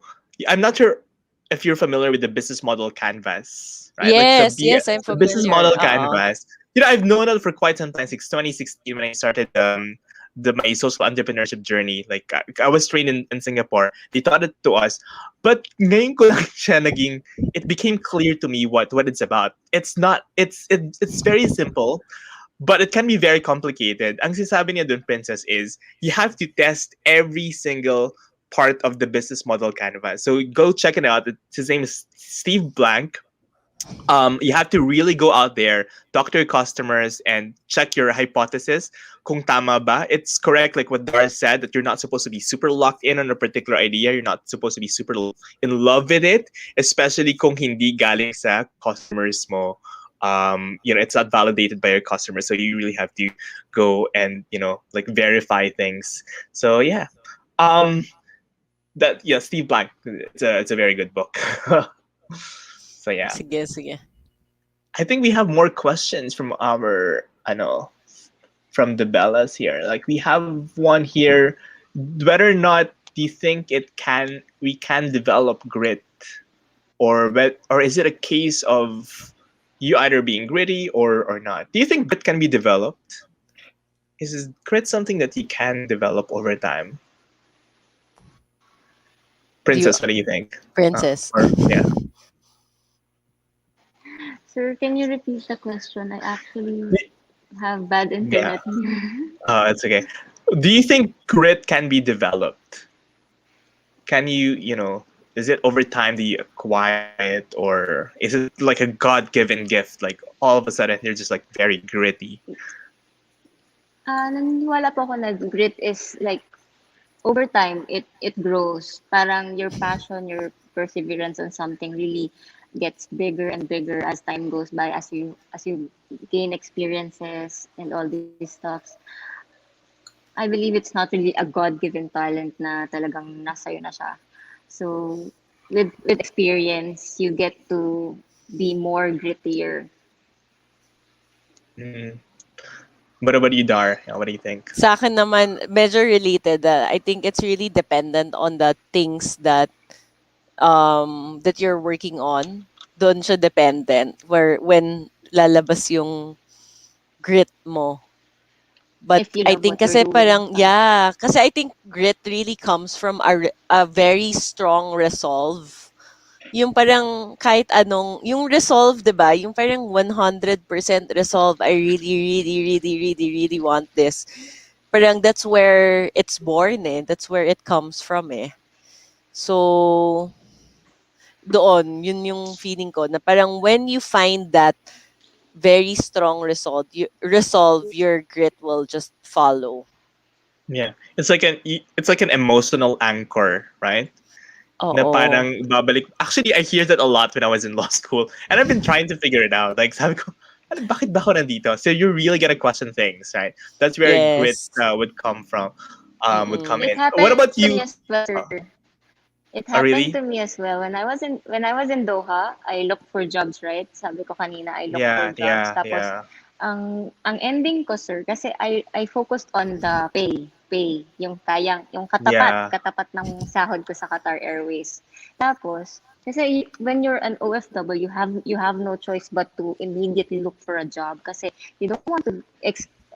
I'm not sure if you're familiar with the business model canvas, right? Like Yes, yes, I'm the business familiar. model canvas. I've known that for quite some time, since 2016 when I started my social entrepreneurship journey. Like I was trained in Singapore. They taught it to us. But ngayon ko lang siya naging, it became clear to me what it's about. It's not, it's very simple, but it can be very complicated. Ang sinasabi niya dun, Princess, is you have to test every single part of the business model canvas. So go check it out. His name is Steve Blank. You have to really go out there, talk to your customers, and check your hypothesis. Kung tama ba? It's correct, like what Dara said, that you're not supposed to be super locked in on a particular idea. You're not supposed to be super in love with it, especially kung hindi galing sa customers mo. It's not validated by your customers, so you really have to go and like verify things. So yeah, um, Steve Blank. It's a very good book. So yeah. Sige, sige. I think we have more questions from our, I know, from the Bellas here. Like we have one here. Whether or not do you think we can develop grit, or is it a case of you either being gritty or not? Do you think grit can be developed? Is grit something that you can develop over time? Do you, Princess, what do you think? Princess? Yeah. Sir, can you repeat the question? I actually have bad Yeah. internet here. It's okay. Do you think grit can be developed? Can is it over time that you acquire it, or is it like a God-given gift? Like all of a sudden you're just like very gritty. Naniniwala po ako na grit is like over time it grows. Parang your passion, your perseverance on something really gets bigger and bigger as time goes by, as you gain experiences and all these stuffs. I believe it's not really a God-given talent na talagang nasa na siya. So with experience, you get to be more grittier. Mm. What about you, Dar? What do you think? Sa akin naman, medyo related. I think it's really dependent on the things that you're working on. Doon siya dependent. When lalabas yung grit mo. But If you I love think what you're kasi doing. parang, yeah, kasi I think grit really comes from a very strong resolve. Yung parang kahit anong, yung resolve, 'di ba? Yung parang 100% resolve, I really, really, really, really, really want this. Parang that's where it's born eh. That's where it comes from eh. So, doon, yun yung feeling ko na parang when you find that very strong resolve, your grit will just follow. Yeah, it's like an emotional anchor, right? Na Oo. parang babalik. Actually, I hear that a lot when I was in law school, and I've been trying to figure it out. Like, sabi ko, bakit ba ako nandito? So you really gotta question things, right? That's where grit Yes. would come from, would come Mm-mm. It in. What happened about to me you? as well, Uh, sir. It happened really? to me as well. When I was in Doha, I looked for jobs, right? Sabi ko kanina, I looked for Yeah, jobs. yeah, Tapos yeah, ang ending ko, sir, kasi I focused on the pay, yung katapat, yeah, katapat ng sahod ko sa Qatar Airways. Tapos kasi when you're an OFW, you have no choice but to immediately look for a job kasi you don't want to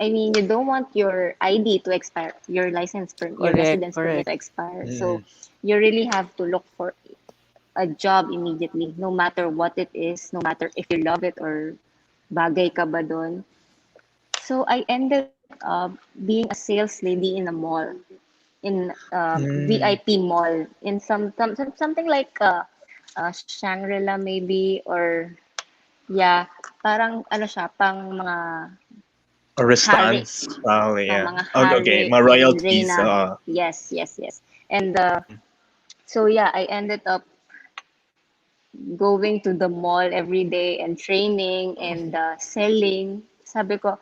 you don't want your ID to expire, your your Correct, residence permit correct. to expire. So mm, you really have to look for a job immediately, no matter what it is, no matter if you love it or bagay ka ba dun. So I ended up being a sales lady in a mall, in mm, VIP mall, in something like Shangri-La maybe, or yeah, parang ano siya, or hari, response, probably, pang yeah. mga Okay, okay, hari my and royalties. Reina. Yes, yes, yes. And so yeah, I ended up going to the mall every day and training and selling. Sabi ko,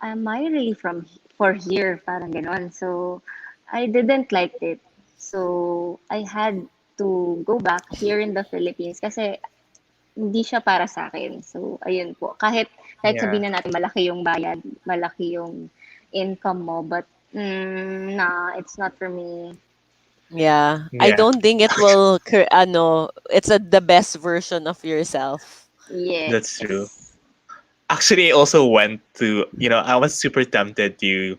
am I really for here? Parang ganon. So I didn't like it. So I had to go back here in the Philippines kasi hindi siya para sa akin. So ayun po. Kahit Yeah, sabihin na natin malaki yung bayad, malaki yung income mo, but nah, it's not for me. Yeah. I yeah, don't think it will it's the best version of yourself. that's true. Yes. Actually, I also went to, I was super tempted to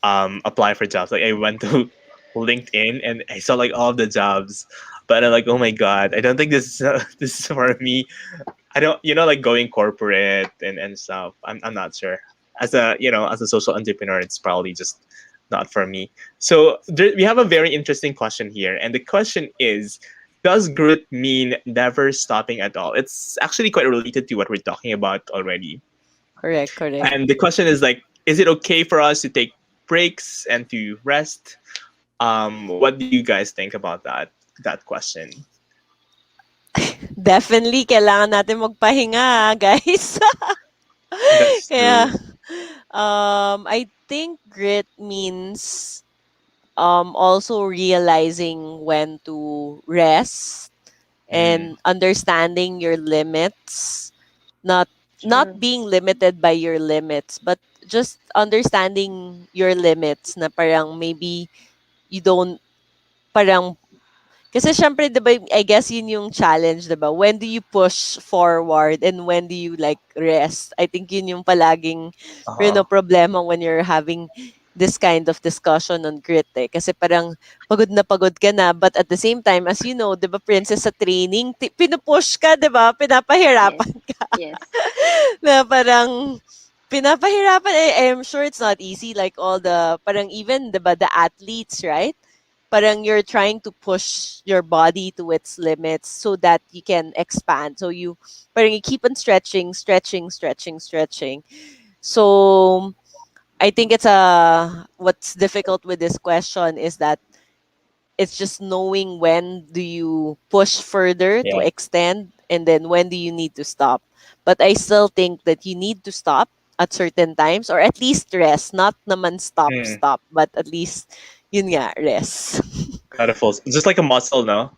apply for jobs. Like I went to LinkedIn and I saw like all the jobs, but I'm like, oh my god, I don't think this is this is for me. I don't, like going corporate and stuff. I'm not sure. As a social entrepreneur, it's probably just not for me. So we have a very interesting question here, and the question is, does grit mean never stopping at all? It's actually quite related to what we're talking about already. Correct, correct. And the question is like, is it okay for us to take breaks and to rest? What do you guys think about that question? Definitely, kailangan natin magpahinga, guys. That's Kaya, true. I think grit means also realizing when to rest Mm, and understanding your limits, not not True. being limited by your limits, but just understanding your limits na parang maybe you don't parang kasi syempre 'di ba I guess yun yung challenge 'di ba? When do you push forward and when do you like rest? I think yun yung palaging uh-huh. problema when you're having this kind of discussion on grit eh. Kasi parang pagod na pagod ka na but at the same time as you know 'di ba princess sa training pinupush ka 'di ba? Yes. Pinapahirapan ka Yes. na parang pinapahirapan I'm sure it's not easy like all the parang even 'di ba the athletes right? Parang you're trying to push your body to its limits so that you can expand. So you parang you keep on stretching, stretching, stretching, stretching. So I think it's a what's difficult with this question is that it's just knowing when do you push further to Yeah. extend and then when do you need to stop. But I still think that you need to stop at certain times or at least rest, not naman Mm, stop, but at least yun nga, rest. got a full, just like a muscle, no?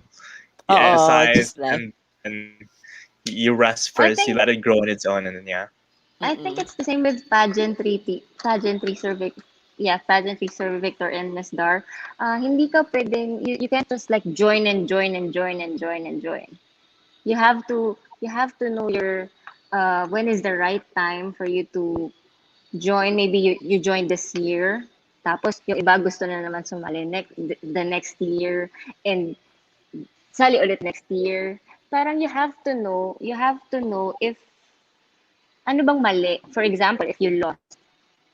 You Oo, exercise just like and you rest I first. You think let it grow on its own, and then yeah. I think mm. it's the same with pageantry Sir pageantry Sir Victor and Miss Dar. Hindi ka pwedeng, you can't just like join and join and join and join and join. You have to know your when is the right time for you to join. Maybe you join this year, tapos yung iba gusto na naman sumali the next year, and sali ulit next year. Parang you have to know if ano bang mali. For example, if you lost,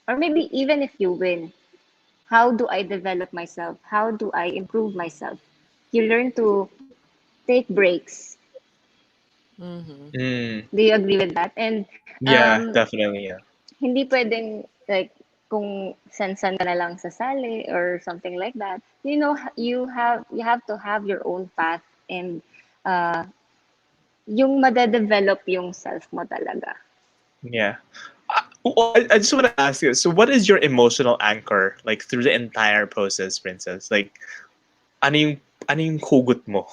or maybe even if you win, how do I develop myself? How do I improve myself? You learn to take breaks. Mhm. Mm, Do you agree with that? And yeah, definitely. Yeah. hindi pwedeng like kung san-san ka na lang sasali or something like that. You have to have your own path, and uh, yung madedevelop yung self mo talaga. Yeah. I just want to ask you. So, what is your emotional anchor like through the entire process, Princess? Like, ano yung hugot mo?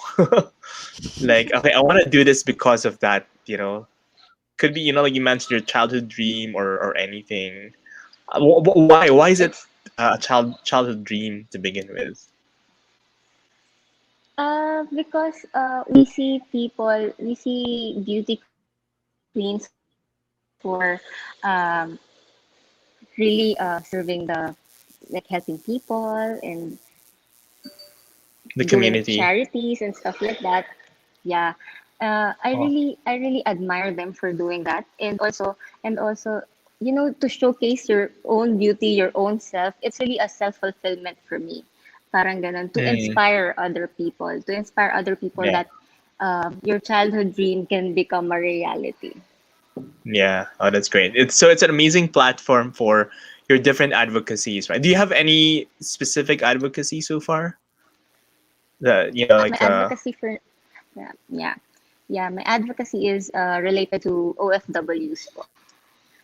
Like, okay, I want to do this because of that. Could be like you mentioned your childhood dream or anything. Why is it It's a childhood dream to begin with? because we see beauty queens who are really serving like helping people and The doing community. charities and stuff like that. Yeah. Oh. I really admire them for doing that, and also to showcase your own beauty, your own self. It's really a self fulfillment for me. Parang ganun, to Mm, inspire other people yeah. that your childhood dream can become a reality. Yeah. Oh, that's great. It's an amazing platform for your different advocacies, right? Do you have any specific advocacy so far? That My like advocacy for yeah, my advocacy is related to OFWs po.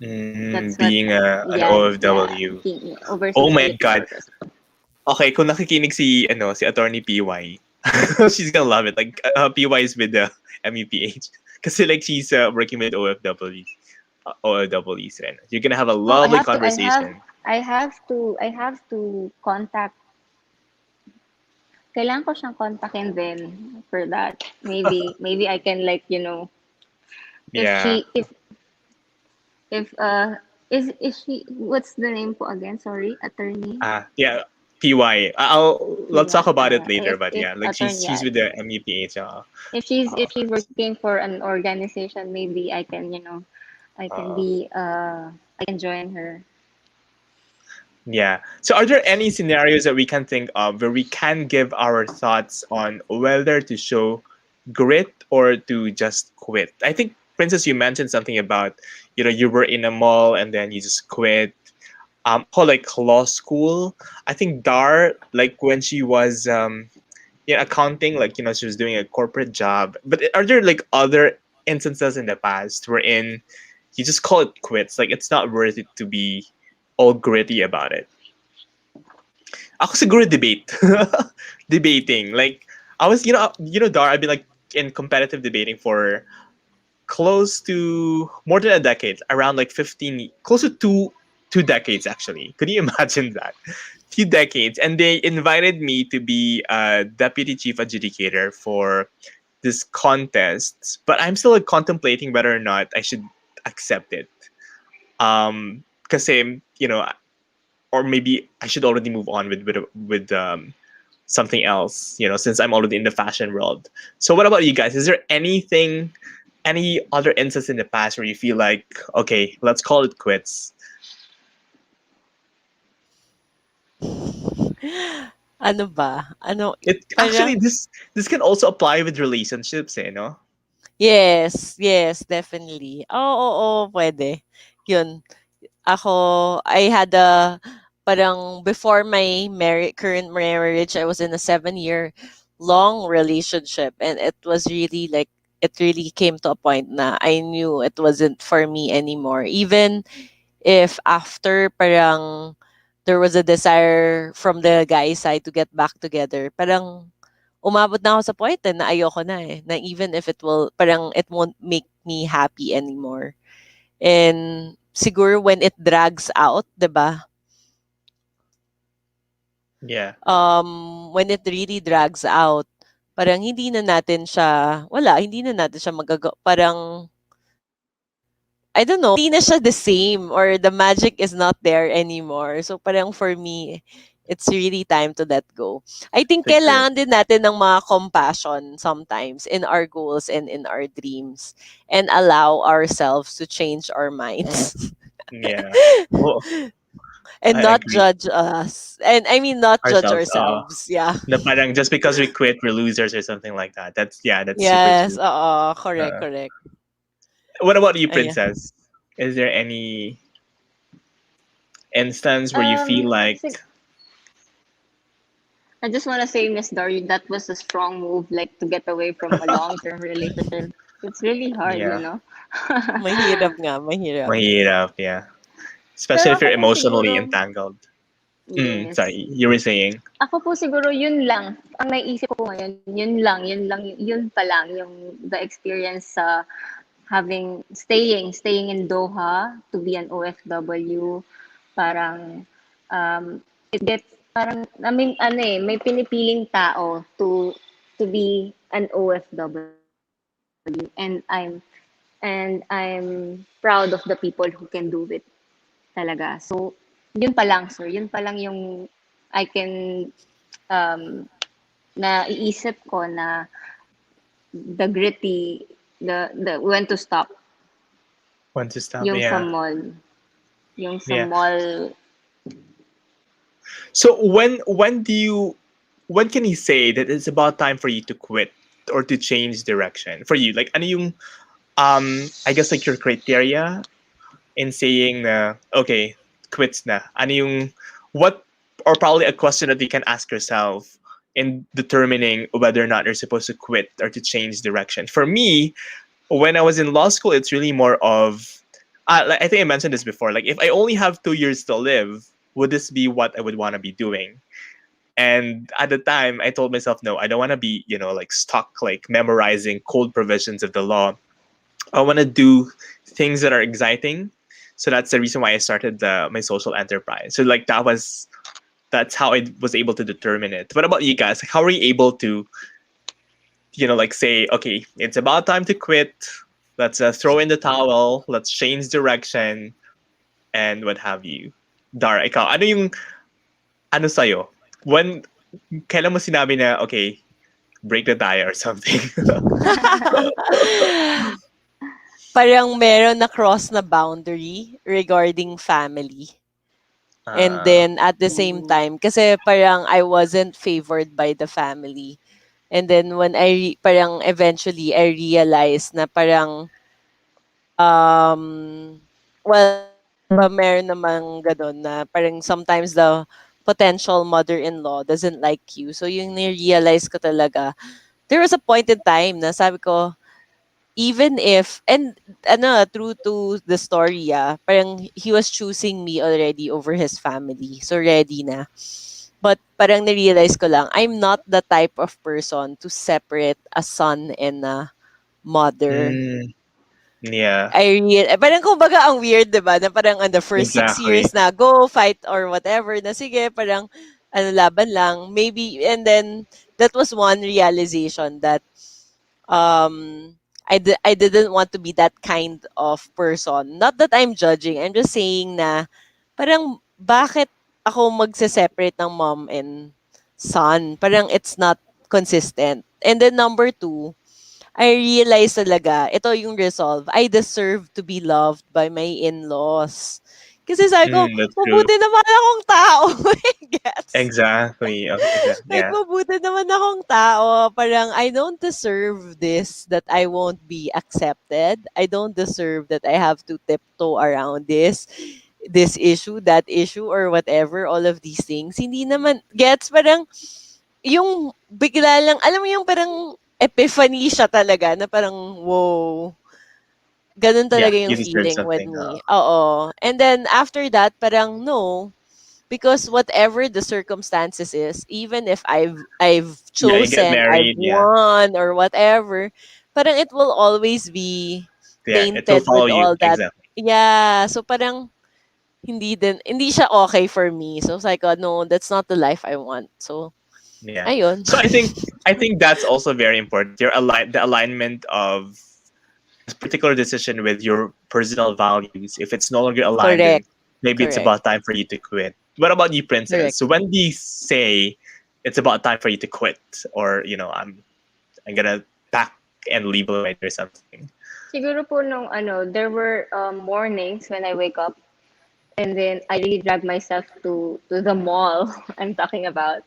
That's what being an yeah, OFW. being Oh overseas my Filipino god. workers. Okay, kung nakikinig si Attorney PY, she's gonna love it. Like PY is with the MEPH. Kasi like she's working with OFWs rin. You're gonna have a Oh, lovely conversation. I have to contact. Kailangan ko siyang kontakin din for that. Maybe I can like, if Yeah. she if If is she, what's the name po again? Sorry, attorney. Yeah, PY. Let's talk PY. about it later, but If yeah, like attorney, she's yeah. with the MEPH. If Uh, she's working for an organization, maybe I can, I can uh, be I can join her. yeah. So, are there any scenarios that we can think of where we can give our thoughts on whether to show grit or to just quit? I think, Princess, you mentioned something about, you were in a mall and then you just quit. Like law school. I think Dar, like when she was accounting, like she was doing a corporate job. But are there like other instances in the past wherein you just call it quits? Like it's not worth it to be all gritty about it. Ako siguro debate. Debating. Like I was, Dar, I've been like in competitive debating for close to more than a decade, around like 15, close to two decades actually. Could you imagine that? 2 decades. And they invited me to be a deputy chief adjudicator for this contest, but I'm still like, contemplating whether or not I should accept it. Because or maybe I should already move on with something else, since I'm already in the fashion world. So what about you guys? Is there any other instance in the past where you feel like, okay, let's call it quits? Ano ba? Ano, It actually parang, this can also apply with relationships, no? yes, yes, definitely. Oo, pwede. Yun, ako, I had parang before my current marriage, I was in a 7-year long relationship, and it was really like, it really came to a point na I knew it wasn't for me anymore. Even if after parang there was a desire from the guy side to get back together, parang umabot na ako sa point na ayoko na eh. Na even if parang it won't make me happy anymore. And siguro when it drags out, 'di ba? Yeah, When it really drags out, parang hindi na natin siya parang I don't know, hindi na siya the same or the magic is not there anymore. So parang for me, it's really time to let go. I think for sure. kailangan din natin ng mga compassion sometimes in our goals and in our dreams and allow ourselves to change our minds Yeah. Well, and I not agree. judge us. And I mean not judge Ourselves. ourselves. Yeah. Na parang just because we quit, we're losers or something like that. That's super Yes, true. oo, correct, Uh, correct. what about you, Ayan. Princess? Is there any instance where you feel Um, like, sig- I just want to say, Miss Dory, that was a strong move, like to get away from a long-term relationship. It's really hard, you yeah, know. Mahirap nga, mahirap. mahirap, yeah. Especially Pero if ako you're po emotionally siguro, entangled. yes. Sorry, you were saying. Ako po siguro yun lang. Ang naisip ko ngayon, yun pa lang, yung the experience sa staying in Doha to be an OFW. Parang, it gets, parang, I mean, ano eh, may pinipiling tao to be an OFW. And I'm proud of the people who can do it talaga. So, yun pa lang, sir. Yun pa lang yung I can um, naiisip ko na the gritty, the when to stop, When to stop? yung sa Yeah, mall. Yung sa yeah. mall, So when can you say that it's about time for you to quit or to change direction for you? Like, ano yung I guess like your criteria in saying okay, quits na. Ano yung what or probably a question that you can ask yourself in determining whether or not you're supposed to quit or to change direction. For me, when I was in law school, it's really more of like I think I mentioned this before. Like if I only have 2 years to live, would this be what I would want to be doing? And at the time, I told myself, no, I don't want to be, like stuck, like memorizing cold provisions of the law. I want to do things that are exciting. So that's the reason why I started my social enterprise. So like that's how I was able to determine it. What about you guys? Like, how are you able to, like say, okay, it's about time to quit. Let's throw in the towel. Let's change direction and what have you. Dar, ikaw, ano yung ano sa'yo? When kailan mo sinabi na okay, break the tie or something? Parang meron na cross na boundary regarding family. And Ah, then at the same time, kasi parang I wasn't favored by the family. And then when parang eventually I realized na parang well, 'di ba meron namang gano'n na parang sometimes the potential mother-in-law doesn't like you. So yung ni-realize ko talaga, there was a point in time na sabi ko, even if and ano, true to the story, parang he was choosing me already over his family. So ready na. But parang na-realize ko lang, I'm not the type of person to separate a son and a mother. mm, yeah, Parang kumbaga ang weird, 'di ba? Na parang on the first 6 years exactly. na go fight or whatever na sige, parang ano laban lang. Maybe and then that was one realization that um I didn't want to be that kind of person. Not that I'm judging. I'm just saying na parang bakit ako magse-separate ng mom and son? Parang it's not consistent. And then number two, I realized talaga, ito yung resolve, I deserve to be loved by my in-laws. Kasi sabi ko, That's true. mabuti naman akong tao. Gets? Exactly. Exactly. Like, Yeah. mabuti naman akong tao. Parang, I don't deserve this, that I won't be accepted. I don't deserve that I have to tiptoe around this issue, that issue, or whatever, all of these things. Hindi naman, gets? Parang, yung bigla lang, alam mo yung parang epiphany siya talaga na parang, wow, ganun Yeah. talaga You yung deserve feeling with something. me. Oo. And then after that, parang no, because whatever the circumstances is, even if I've Yeah. You get chosen, I've married. Yeah. won or whatever, parang it will always be Yeah. It will tainted follow with you. all that. Exactly. Yeah, so parang hindi siya okay for me. So it's like, no, that's not the life I want. So Yeah. ayun. So I think that's also very important. The alignment of this particular decision with your personal values. If it's no longer aligned, then Correct. maybe it's Correct. about time for you to quit. What about you, Princess? Correct. So when do you say it's about time for you to quit, or I'm gonna pack and leave behind or something? Siguro po nung there were mornings when I wake up and then I really drag myself to the mall I'm talking about.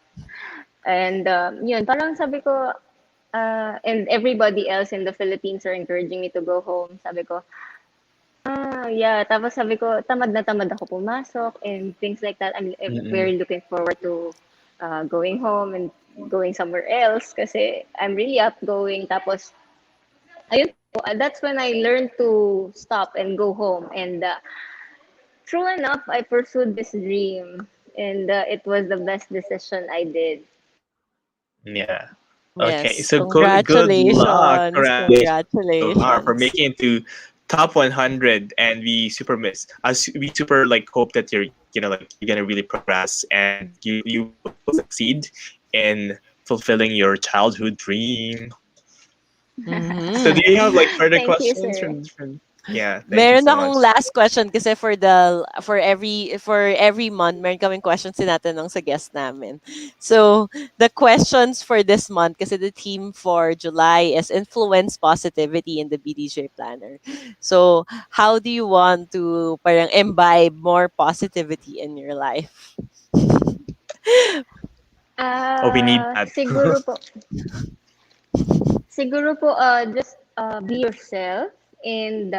And yun, parang sabi ko, and everybody else in the Philippines are encouraging me to go home. Sabi ko, yeah. Tapos sabi ko, tamad ako pumasok and things like that. I'm Mm-mm. very looking forward to going home and going somewhere else kasi I'm really outgoing. Tapos, ayun po, that's when I learned to stop and go home. And true enough, I pursued this dream. And it was the best decision I did. Yeah. Okay. Yes. So good luck. Congratulations. Congratulations so far for Congratulations. making it to top 100, and we super like hope that you're gonna really progress and you will succeed in fulfilling your childhood dream. So do Mhm. you have like further Thank you, questions sir. from different? Yeah. Thank you Meron so akong much. last question kasi for every month meron kaming questions tinatanong sa guest namin. So, the questions for this month kasi the theme for July is influence positivity in the BDJ planner. So, how do you want to parang imbibe more positivity in your life? Oh, we need that. Siguro po, just be yourself and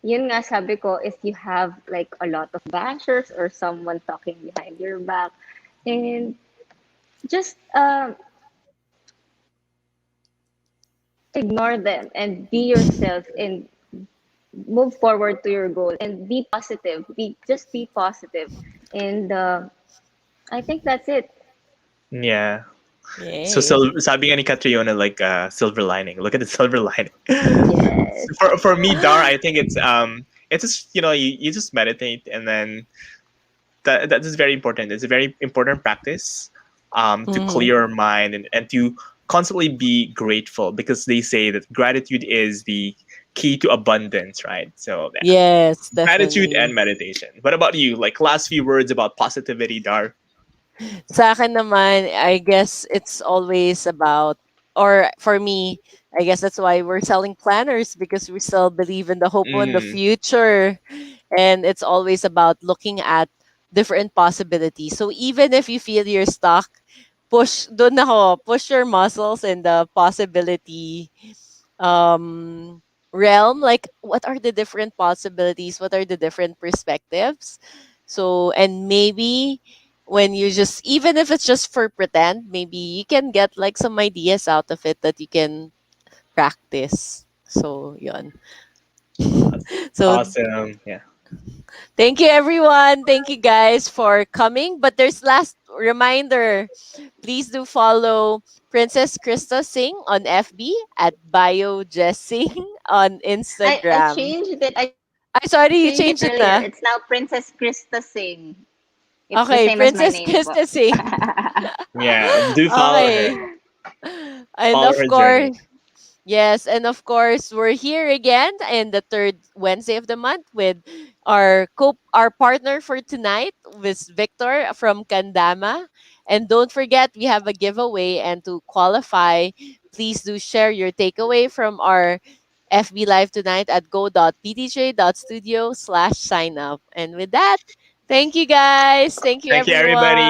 yun nga sabi ko, if you have like a lot of bashers or someone talking behind your back, and just ignore them and be yourself and move forward to your goal and be positive. Be positive, and I think that's it. Yeah. So, Yay. sabi nga ni Catriona, like silver lining. Look at the silver lining. Yes. For me, Dar, I think it's just you just meditate, and then that is very important. It's a very important practice to Mhm. clear your mind and to constantly be grateful, because they say that gratitude is the key to abundance, right? So yeah, Yes, gratitude definitely. and meditation. What about you? Like last few words about positivity, Dar? Sa akin naman, I guess it's always about, or for me, I guess that's why we're selling planners, because we still believe in the hope in the Mm, future. And it's always about looking at different possibilities. So even if you feel you're stuck, push your muscles in the possibility um realm, like what are the different possibilities, what are the different perspectives. So, and maybe when you just, even if it's just for pretend, maybe you can get like some ideas out of it that you can practice. So yun. So awesome. Yeah. thank you everyone, thank you guys for coming, but there's last reminder. Please do follow Princess Krista Singh on FB, at Bio Jessing on I Instagram. changed it. I changed it I sorry, earlier. you It's changed now it na. Princess Krista Singh. It's the same as Okay, my name Princess po. Krista Singh. Yeah. Do follow her. Okay. And Follow of her journey. course, yes, and of course, we're here again in the third Wednesday of the month with our partner for tonight, with Victor from Kandama. And don't forget, we have a giveaway, and to qualify, please do share your takeaway from our FB Live tonight at go.bdj.studio/sign up. And with that, thank you guys. Thank you Thank you, everyone. everybody.